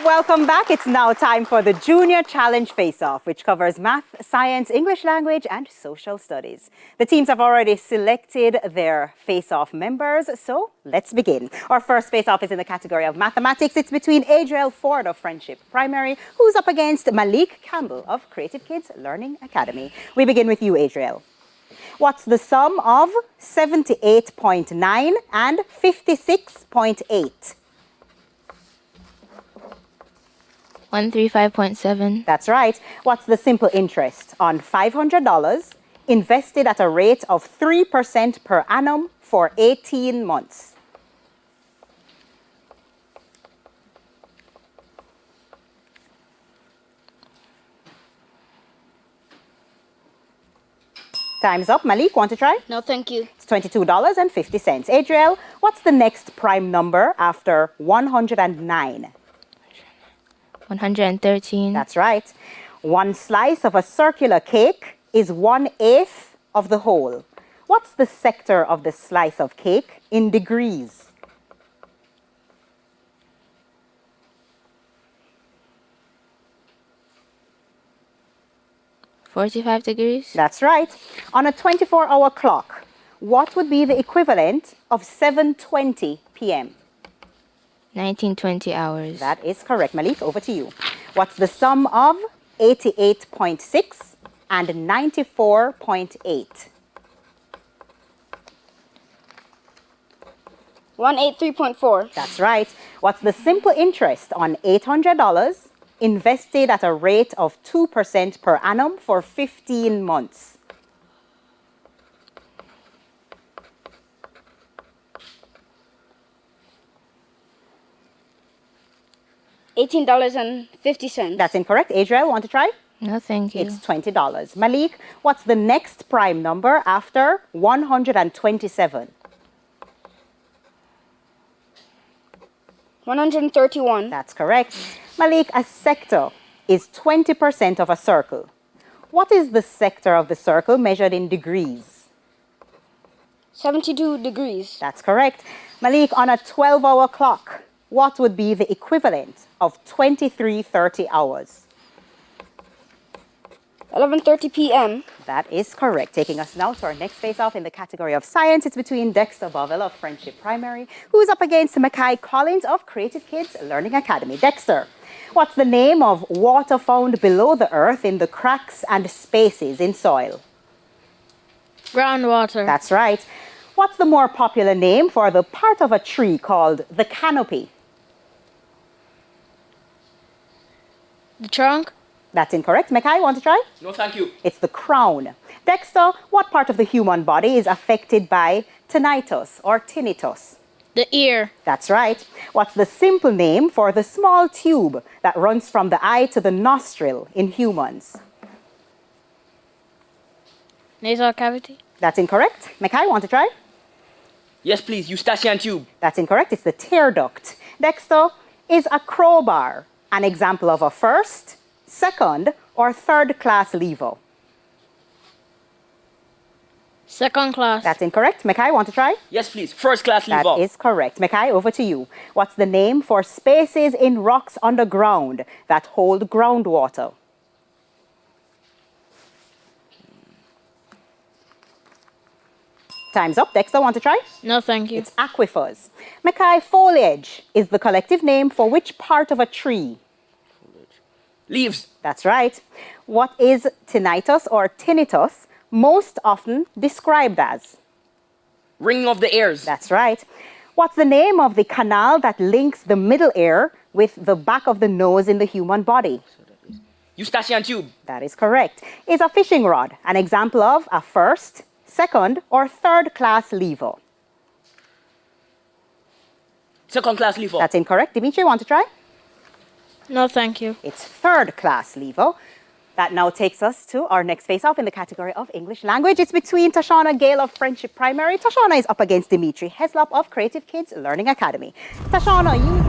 Welcome back. It's now time for the Junior Challenge Face-Off, which covers math, science, English language, and social studies. The teams have already selected their face-off members, so let's begin. Our first face-off is in the category of mathematics. It's between Adriel Ford of Friendship Primary, who's up against Malik Campbell of Creative Kids Learning Academy. We begin with you, Adriel. What's the sum of 78.9 and 56.8? 135.7. That's right. What's the simple interest on $500 invested at a rate of 3% per annum for 18 months? Time's up. Malik, want to try? No, thank you. It's $22.50. Adriel, what's the next prime number after 109? 113. That's right. One slice of a circular cake is 1/8 of the whole. What's the sector of the slice of cake in degrees? $45 degrees. That's right. On a 24-hour clock, what would be the equivalent of 7:20 p.m.? 1920 hours. That is correct. Malik, over to you. What's the sum of 88.6 and 94.8? 183.4. That's right. What's the simple interest on $800 invested at a rate of 2% per annum for 15 months? $18.50. That's incorrect. Adriel, want to try? No, thank you. It's $20. Malik, what's the next prime number after 127? 131. That's correct. Malik, a sector is 20% of a circle. What is the sector of the circle measured in degrees? 72 degrees. That's correct. Malik, on a 12-hour clock, what would be the equivalent of 23:30 hours? 11:30 p.m. That is correct. Taking us now to our next face-off in the category of science. It's between Dexter Bovell of Friendship Primary, who's up against Mackay Collins of Creative Kids Learning Academy. Dexter, what's the name of water found below the earth in the cracks and spaces in soil? Groundwater. That's right. What's the more popular name for the part of a tree called the canopy? The trunk. That's incorrect. Mackay, want to try? No, thank you. It's the crown. Dexter, what part of the human body is affected by tinnitus or tinnitus? The ear. That's right. What's the simple name for the small tube that runs from the eye to the nostril in humans? Nasal cavity. That's incorrect. Mackay, want to try? Yes, please. Eustachian tube. That's incorrect. It's the tear duct. Dexter, is a crowbar an example of a first, second, or third class lever? Second class. That's incorrect. Mackay, want to try? Yes, please. First class lever. That is correct. Mackay, over to you. What's the name for spaces in rocks underground that hold groundwater? Time's up. Dexter, want to try? No, thank you. It's aquifers. Mackay, foliage is the collective name for which part of a tree? Leaves. That's right. What is tinnitus or tinnitus most often described as? Ringing of the ears. That's right. What's the name of the canal that links the middle ear with the back of the nose in the human body? Eustachian tube. That is correct. Is a fishing rod an example of a first, second, or third class lever? Second class lever. That's incorrect. Dimitri, want to try? No, thank you. It's third class lever. That now takes us to our next face-off in the category of English language. It's between Tashana Gale of Friendship Primary. Tashana is up against Dimitri Heslop of Creative Kids Learning Academy. Tashana, you